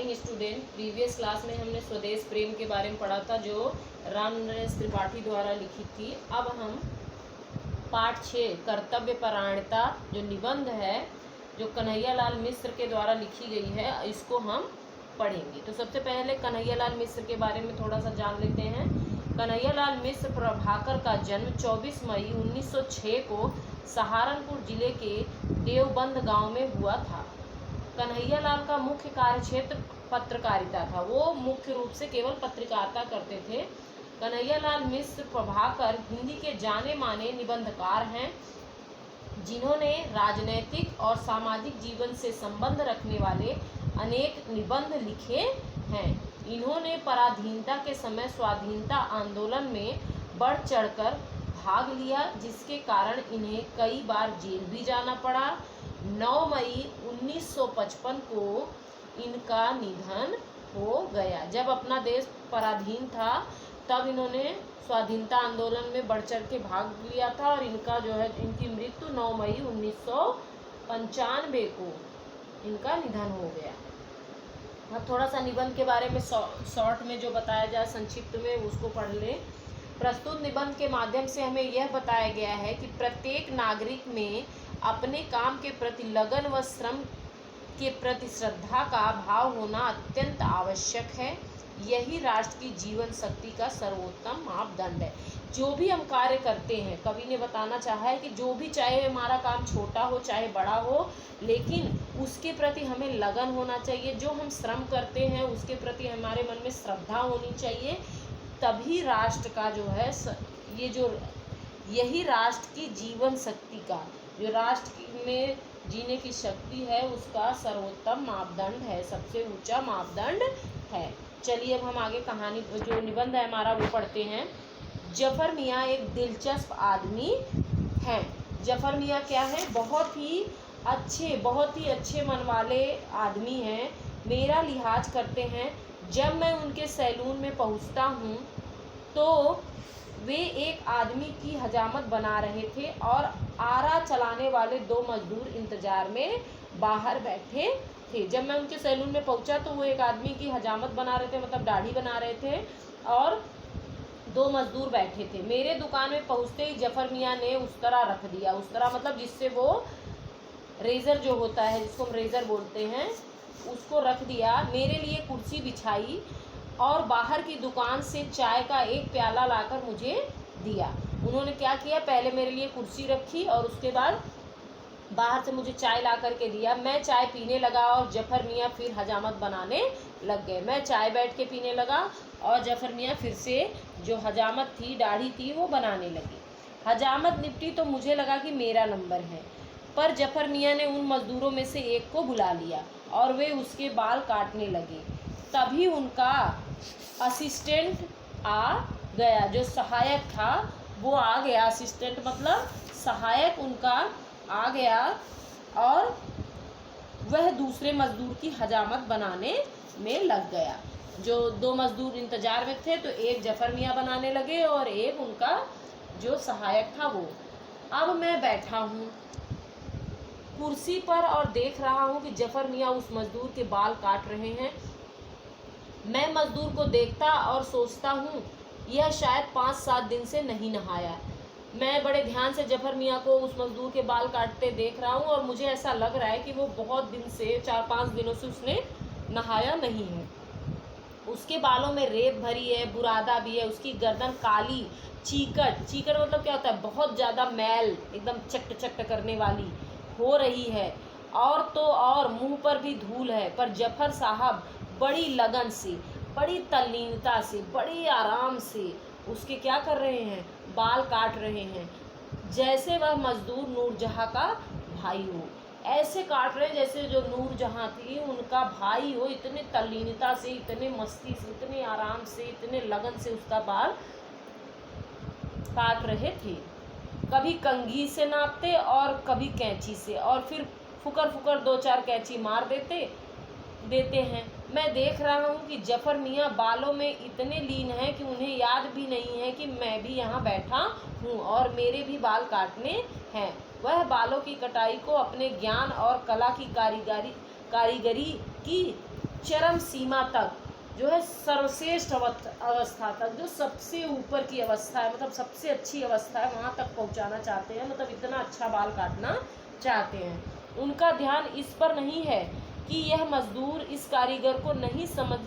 Morning student. Previous class में हमने स्वदेश प्रेम के बारे में पढ़ा था जो राम नरेश त्रिपाठी द्वारा लिखी थी। अब हम पाठ 6 कर्तव्य परायणता जो निबंध है जो कन्हैयालाल मिश्र के द्वारा लिखी गई है इसको हम पढ़ेंगे। तो सबसे पहले कन्हैयालाल मिश्र के बारे में थोड़ा सा जान लेते हैं। कन्हैयालाल मिश्र प्रभाकर का जन्म 24 मई 1906 को सहारनपुर जिले के देवबंद गांव में हुआ था। कन्हैयालाल का मुख्य कार्यक्षेत्र पत्रकारिता था। वो मुख्य रूप से केवल पत्रकारिता करते थे। कन्हैयालाल मिश्र प्रभाकर हिंदी के जाने माने निबंधकार हैं जिन्होंने राजनैतिक और सामाजिक जीवन से संबंध रखने वाले अनेक निबंध लिखे हैं। इन्होंने पराधीनता के समय स्वाधीनता आंदोलन में बढ़ चढ़कर भाग लिया जिसके कारण इन्हें कई बार जेल भी जाना पड़ा। 9 मई 1955 को इनका निधन हो गया। जब अपना देश पराधीन था तब इन्होंने स्वाधीनता आंदोलन में बढ़ चढ़ के भाग लिया था और इनका जो है इनकी मृत्यु 9 मई 1995 को इनका निधन हो गया। अब थोड़ा सा निबंध के बारे में शॉर्ट में जो बताया जाए संक्षिप्त में उसको पढ़ लें। प्रस्तुत निबंध के माध्यम से हमें यह बताया गया है कि प्रत्येक नागरिक में अपने काम के प्रति लगन व श्रम के प्रति श्रद्धा का भाव होना अत्यंत आवश्यक है। यही राष्ट्र की जीवन शक्ति का सर्वोत्तम मापदंड है। जो भी हम कार्य करते हैं, कवि ने बताना चाहा है कि जो भी चाहे हमारा काम छोटा हो चाहे बड़ा हो, लेकिन उसके प्रति हमें लगन होना चाहिए। जो हम श्रम करते हैं उसके प्रति हमारे मन में श्रद्धा होनी चाहिए। तभी राष्ट्र का जो है यही राष्ट्र की जीवन शक्ति का जो राष्ट्र में जीने की शक्ति है उसका सर्वोत्तम मापदंड है, सबसे ऊंचा मापदंड है। चलिए अब हम आगे कहानी जो निबंध है हमारा वो पढ़ते हैं। जफर मियाँ एक दिलचस्प आदमी हैं। जफर मियाँ क्या है? बहुत ही अच्छे मन वाले आदमी हैं। मेरा लिहाज करते हैं। जब मैं उनके सैलून में पहुंचता हूं तो वे एक आदमी की हजामत बना रहे थे और आरा चलाने वाले 2 मजदूर इंतजार में बाहर बैठे थे। जब मैं उनके सैलून में पहुंचा तो वो एक आदमी की हजामत बना रहे थे, मतलब दाढ़ी बना रहे थे और 2 मजदूर बैठे थे। मेरे दुकान में पहुंचते ही जफर मियाँ ने उस्तरा रख दिया। उस्तरा मतलब जिससे वो रेज़र जो होता है जिसको हम रेज़र बोलते हैं उसको रख दिया। मेरे लिए कुर्सी बिछाई और बाहर की दुकान से चाय का एक प्याला लाकर मुझे दिया। उन्होंने क्या किया, पहले मेरे लिए कुर्सी रखी और उसके बाद बाहर से मुझे चाय ला करके दिया। मैं चाय पीने लगा और जफर मियाँ फिर हजामत बनाने लग गए। मैं चाय बैठ के पीने लगा और जफर मियाँ फिर से जो हजामत थी, दाढ़ी थी, वो बनाने लगे। हजामत निपटी तो मुझे लगा कि मेरा नंबर है, पर जफर मियाँ ने उन मजदूरों में से एक को बुला लिया और वे उसके बाल काटने लगे। तभी उनका असिस्टेंट आ गया, जो सहायक था वो आ गया। असिस्टेंट मतलब सहायक उनका आ गया और वह दूसरे मजदूर की हजामत बनाने में लग गया। जो 2 मजदूर इंतजार में थे तो एक जफर मियाँ बनाने लगे और एक उनका जो सहायक था वो। अब मैं बैठा हूँ कुर्सी पर और देख रहा हूँ कि जफर मियाँ उस मजदूर के बाल काट रहे हैं। मैं मजदूर को देखता और सोचता हूँ यह शायद 5-7 दिन से नहीं नहाया। मैं बड़े ध्यान से जफर मियाँ को उस मजदूर के बाल काटते देख रहा हूँ और मुझे ऐसा लग रहा है कि वो बहुत दिन से 4-5 दिनों से उसने नहाया नहीं है। उसके बालों में रेत भरी है, बुरादा भी है, उसकी गर्दन काली चीकट मतलब क्या होता है, बहुत ज़्यादा मैल एकदम चट करने वाली हो रही है और तो और मुंह पर भी धूल है। पर जफर साहब बड़ी लगन से, बड़ी तल्लीनता से, बड़ी आराम से उसके क्या कर रहे हैं, बाल काट रहे हैं, जैसे वह मजदूर नूरजहाँ का भाई हो। ऐसे काट रहे जैसे जो नूरजहाँ थी उनका भाई हो। इतने तल्लीनता से, इतने मस्ती से, इतने आराम से, इतने लगन से उसका बाल काट रहे थे। कभी कंघी से नापते और कभी कैंची से और फिर फुकर 2-4 कैंची मार देते हैं। मैं देख रहा हूँ कि जफर मियाँ बालों में इतने लीन हैं कि उन्हें याद भी नहीं है कि मैं भी यहाँ बैठा हूँ और मेरे भी बाल काटने हैं। वह बालों की कटाई को अपने ज्ञान और कला की कारीगरी की चरम सीमा तक, जो है सर्वश्रेष्ठ अवस्था तक, जो सबसे ऊपर की अवस्था है, मतलब सबसे अच्छी अवस्था है, वहाँ तक पहुँचाना चाहते हैं, मतलब इतना अच्छा बाल काटना चाहते हैं। उनका ध्यान इस पर नहीं है कि यह मजदूर इस कारीगर को नहीं समझ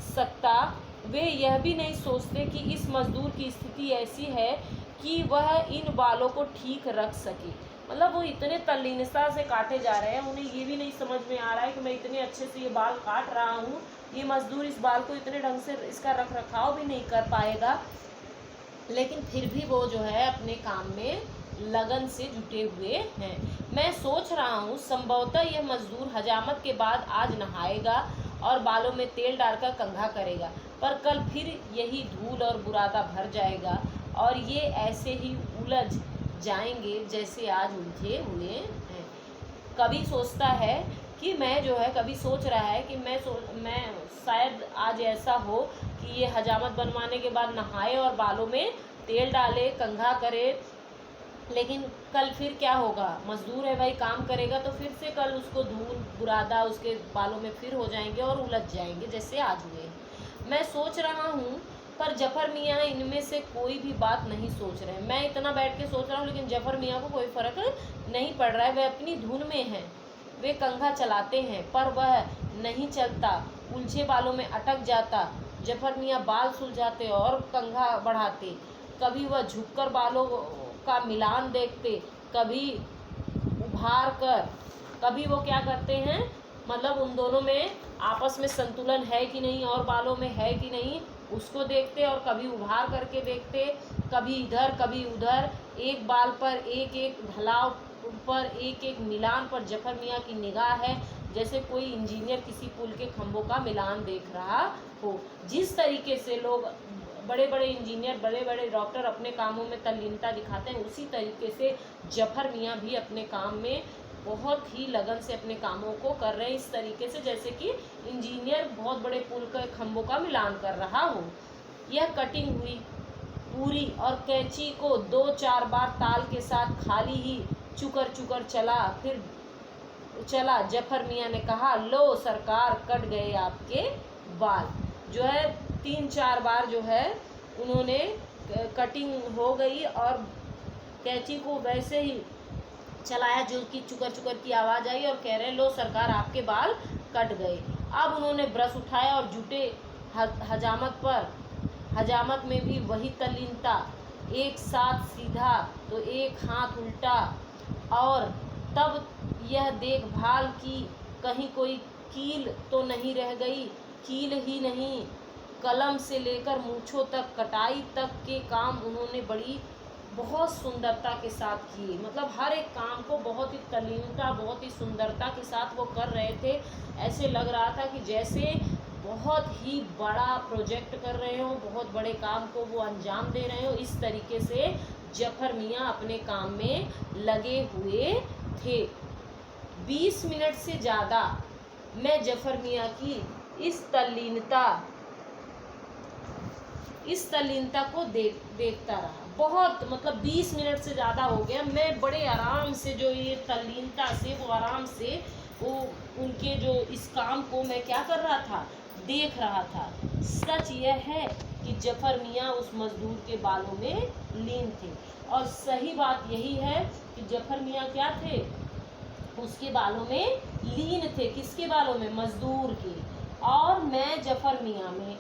सकता। वे यह भी नहीं सोचते कि इस मजदूर की स्थिति ऐसी है कि वह इन बालों को ठीक रख सके। मतलब वो इतने तल्लीनता से काटे जा रहे हैं, उन्हें ये भी नहीं समझ में आ रहा है कि मैं इतने अच्छे से ये बाल काट रहा हूँ, ये मजदूर इस बाल को इतने ढंग से इसका रख रखाव भी नहीं कर पाएगा, लेकिन फिर भी वो जो है अपने काम में लगन से जुटे हुए हैं। मैं सोच रहा हूँ संभवतः यह मजदूर हजामत के बाद आज नहाएगा और बालों में तेल डालकर कंघा करेगा, पर कल फिर यही धूल और बुरादा भर जाएगा और ये ऐसे ही उलझ जाएंगे जैसे आज उलझे हुए हैं। कभी सोचता है कि मैं जो है, कभी सोच रहा है कि मैं शायद आज ऐसा हो कि ये हजामत बनवाने के बाद नहाए और बालों में तेल डाले, कंघा करे, लेकिन कल फिर क्या होगा? मजदूर है भाई, काम करेगा तो फिर से कल उसको धूल बुरादा उसके बालों में फिर हो जाएंगे और उलझ जाएंगे जैसे आज हुए। मैं सोच रहा हूँ, पर जफर मियाँ इनमें से कोई भी बात नहीं सोच रहे। मैं इतना बैठ के सोच रहा हूँ, लेकिन जफर मियाँ को कोई फ़र्क नहीं पड़ रहा है। वे अपनी धुन में हैं। वे कंघा चलाते हैं पर वह नहीं चलता, उलझे बालों में अटक जाता। जफर मियाँ बाल सुलझाते और कंघा बढ़ाते। कभी वह झुककर बालों का मिलान देखते, कभी उभार कर, कभी वो क्या करते हैं, मतलब उन दोनों में आपस में संतुलन है कि नहीं और बालों में है कि नहीं उसको देखते, और कभी उभार करके देखते, कभी इधर कभी उधर, एक बाल पर एक एक ढलाव पर एक एक मिलान पर जफर मियाँ की निगाह है, जैसे कोई इंजीनियर किसी पुल के खंभों का मिलान देख रहा हो। जिस तरीके से लोग, बड़े बड़े इंजीनियर, बड़े बड़े डॉक्टर अपने कामों में तल्लीनता दिखाते हैं, उसी तरीके से जफर मियाँ भी अपने काम में बहुत ही लगन से अपने कामों को कर रहे हैं, इस तरीके से जैसे कि इंजीनियर बहुत बड़े पुल के खंभों का मिलान कर रहा हो। यह कटिंग हुई पूरी और कैंची को 2-4 बार ताल के साथ खाली ही चुकर चुकर चला, फिर चला। जफर मियाँ ने कहा, लो सरकार, कट गए आपके बाल। जो है 3-4 बार जो है उन्होंने कटिंग हो गई और कैंची को वैसे ही चलाया जो कि चुकर चुकर की आवाज़ आई और कह रहे, लो सरकार, आपके बाल कट गए। अब उन्होंने ब्रश उठाया और जुटे हजामत पर। हजामत में भी वही तल्लीनता, एक साथ सीधा तो एक हाथ उल्टा, और तब यह देखभाल की कहीं कोई कील तो नहीं रह गई। कील ही नहीं, कलम से लेकर मूँछों तक, कटाई तक के काम उन्होंने बहुत सुंदरता के साथ किए। मतलब हर एक काम को बहुत ही तल्लीनता, बहुत ही सुंदरता के साथ वो कर रहे थे। ऐसे लग रहा था कि जैसे बहुत ही बड़ा प्रोजेक्ट कर रहे हो, बहुत बड़े काम को वो अंजाम दे रहे हो। इस तरीके से जफर मियाँ अपने काम में लगे हुए थे। 20 मिनट से ज़्यादा मैं जफर मियाँ की इस तल्लीनता को देखता रहा। बहुत, मतलब 20 मिनट से ज़्यादा हो गया। मैं बड़े आराम से, जो ये तल्लीनता से, वो आराम से वो उनके जो इस काम को मैं क्या कर रहा था, देख रहा था। सच यह है कि जफर मियाँ उस मजदूर के बालों में लीन थे, और सही बात यही है कि जफर मियाँ क्या थे, उसके बालों में लीन थे। किसके बालों में? मजदूर के। और मैं जफर मियाँ में,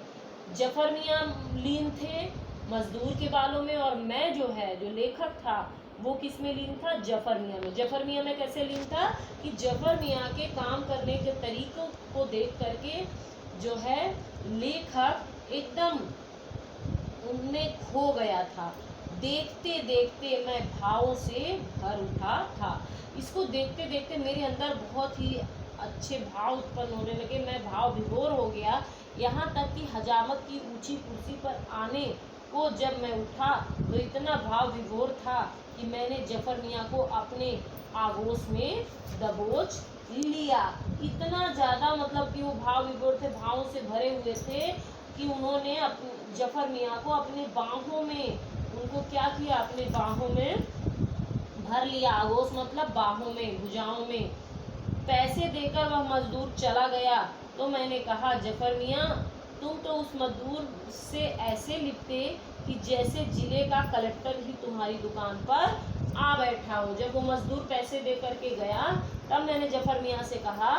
जफर मियाँ लीन थे मजदूर के बालों में, और मैं जो है, जो लेखक था, वो किस में लीन था? जफर मियाँ में। जफर मियाँ में कैसे लीन था कि जफर मियाँ के काम करने के तरीकों को देख करके जो है लेखक एकदम उनमें खो गया था। देखते देखते मैं भावों से भर उठा था। इसको देखते देखते मेरे अंदर बहुत ही अच्छे भाव उत्पन्न होने लगे। मैं भाव विभोर हो गया, यहाँ तक कि हजामत की ऊंची कुर्सी पर आने को जब मैं उठा तो इतना भाव विभोर था कि मैंने जफर मियाँ को अपने आगोश में दबोच लिया। इतना ज़्यादा, मतलब कि वो भाव विभोर थे, भावों से भरे हुए थे कि उन्होंने जफर मियाँ को अपने बाहों में, उनको क्या किया, अपने बाहों में भर लिया। आगोश मतलब बाहों में, भुजाओं में। पैसे देकर वह मजदूर चला गया तो मैंने कहा, जफर मियाँ, तुम तो उस मजदूर से ऐसे लिपटे कि जैसे जिले का कलेक्टर ही तुम्हारी दुकान पर आ बैठा हो। जब वो मजदूर पैसे दे करके गया, तब मैंने जफर मियाँ से कहा,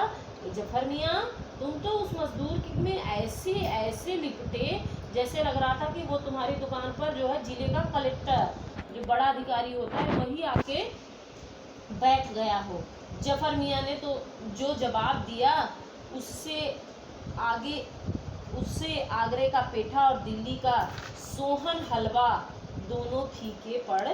जफर मियाँ, तुम तो उस मजदूर में ऐसे ऐसे लिपटे जैसे लग रहा था कि वो तुम्हारी दुकान पर जो है जिले का कलेक्टर, जो बड़ा अधिकारी होता है, वही आके बैठ गया हो। जफर मियाँ ने तो जो जवाब दिया, उससे आगे उससे आगरे का पेठा और दिल्ली का सोहन हलवा दोनों फीके पड़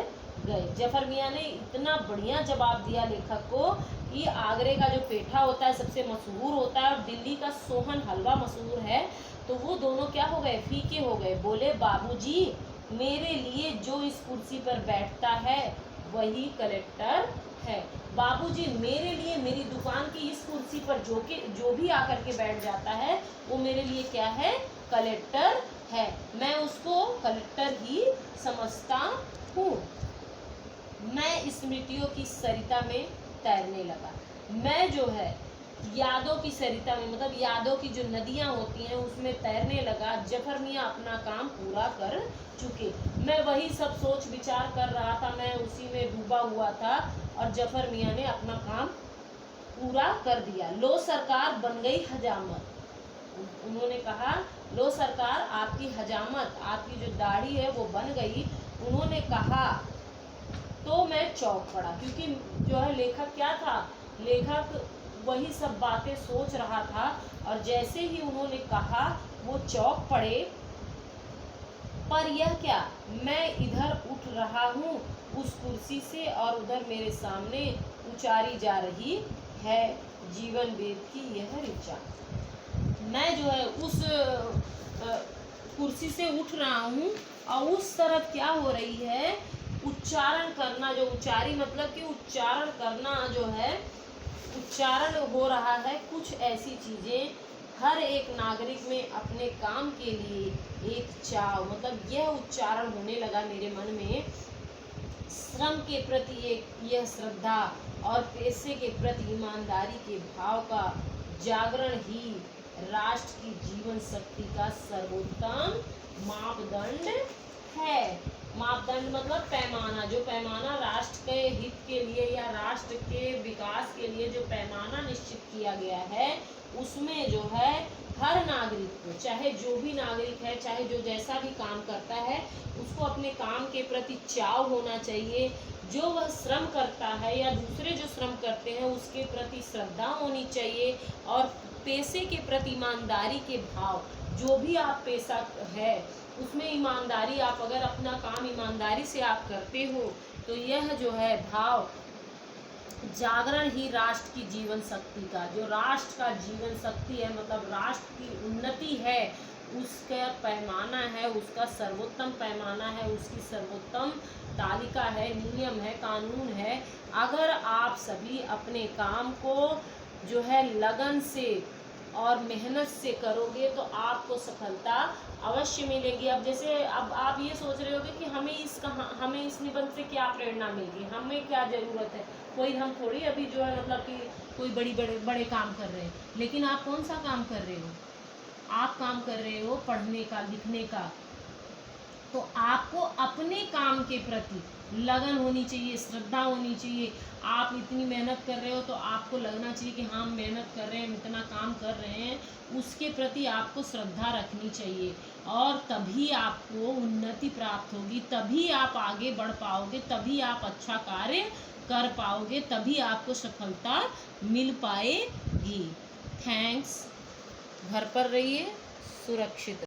गए। जफर मियाँ ने इतना बढ़िया जवाब दिया लेखक को कि आगरे का जो पेठा होता है सबसे मशहूर होता है और दिल्ली का सोहन हलवा मशहूर है, तो वो दोनों क्या हो गए, फीके हो गए। बोले, बाबूजी, मेरे लिए जो इस कुर्सी पर बैठता है वही कलेक्टर है। बाबूजी, मेरे लिए मेरी दुकान की इस कुर्सी पर जो भी आकर के बैठ जाता है वो मेरे लिए क्या है, कलेक्टर है। मैं उसको कलेक्टर ही समझता हूँ। मैं स्मृतियों की सरिता में तैरने लगा। मैं जो है यादों की सरिता में, मतलब यादों की जो नदियाँ होती हैं उसमें तैरने लगा। जफर मियाँ अपना काम पूरा कर चुके। मैं वही सब सोच विचार कर रहा था, मैं उसी में डूबा हुआ था और जफर मियाँ ने अपना काम पूरा कर दिया। लो सरकार, बन गई हजामत। उन्होंने कहा, लो सरकार, आपकी हजामत, आपकी जो दाढ़ी है वो बन गई। उन्होंने कहा तो मैं चौंक पड़ा, क्योंकि जो है लेखक क्या था, लेखक वही सब बातें सोच रहा था और जैसे ही उन्होंने कहा वो चौंक पड़े। पर यह क्या, मैं इधर उठ रहा हूँ उस कुर्सी से और उधर मेरे सामने उचारी जा रही है जीवन वेद की यह ऋचा। मैं जो है उस कुर्सी से उठ रहा हूँ और उस तरफ क्या हो रही है, उच्चारण करना, जो उच्चारी मतलब कि उच्चारण करना जो है, उच्चारण हो रहा है कुछ ऐसी चीज़ें। हर एक नागरिक में अपने काम के लिए एक चाव, मतलब यह उच्चारण होने लगा मेरे मन में। श्रम के प्रति एक यह श्रद्धा और पैसे के प्रति ईमानदारी के भाव का जागरण ही राष्ट्र की जीवन शक्ति का सर्वोत्तम मापदंड है। मापदंड मतलब पैमाना, जो पैमाना राष्ट्र के हित के लिए या राष्ट्र के विकास के लिए जो पैमाना निश्चित किया गया है, उसमें जो है हर नागरिक को, चाहे जो भी नागरिक है, चाहे जो जैसा भी काम करता है, उसको अपने काम के प्रति चाव होना चाहिए। जो वह श्रम करता है या दूसरे जो श्रम करते हैं उसके प्रति श्रद्धा होनी चाहिए और पैसे के प्रति ईमानदारी के भाव, जो भी आप पेशा है उसमें ईमानदारी, आप अगर अपना काम ईमानदारी से आप करते हो तो यह जो है भाव जागरण ही राष्ट्र की जीवन शक्ति का, जो राष्ट्र का जीवन शक्ति है, मतलब राष्ट्र की उन्नति है, उसका पैमाना है, उसका सर्वोत्तम पैमाना है, उसकी सर्वोत्तम तालिका है, नियम है, कानून है। अगर आप सभी अपने काम को जो है लगन से और मेहनत से करोगे तो आपको सफलता अवश्य मिलेगी। अब जैसे अब आप ये सोच रहे होगे कि हमें इस निबंध से क्या प्रेरणा मिलेगी, हमें क्या ज़रूरत है, कोई हम थोड़ी अभी जो है मतलब कि कोई बड़े काम कर रहे हैं। लेकिन आप कौन सा काम कर रहे हो, आप काम कर रहे हो पढ़ने का, लिखने का। तो आपको अपने काम के प्रति लगन होनी चाहिए, श्रद्धा होनी चाहिए। आप इतनी मेहनत कर रहे हो तो आपको लगना चाहिए कि हाँ, हम मेहनत कर रहे हैं, हम इतना काम कर रहे हैं, उसके प्रति आपको श्रद्धा रखनी चाहिए और तभी आपको उन्नति प्राप्त होगी, तभी आप आगे बढ़ पाओगे, तभी आप अच्छा कार्य कर पाओगे, तभी आपको सफलता मिल पाएगी। थैंक्स। घर पर रहिए, सुरक्षित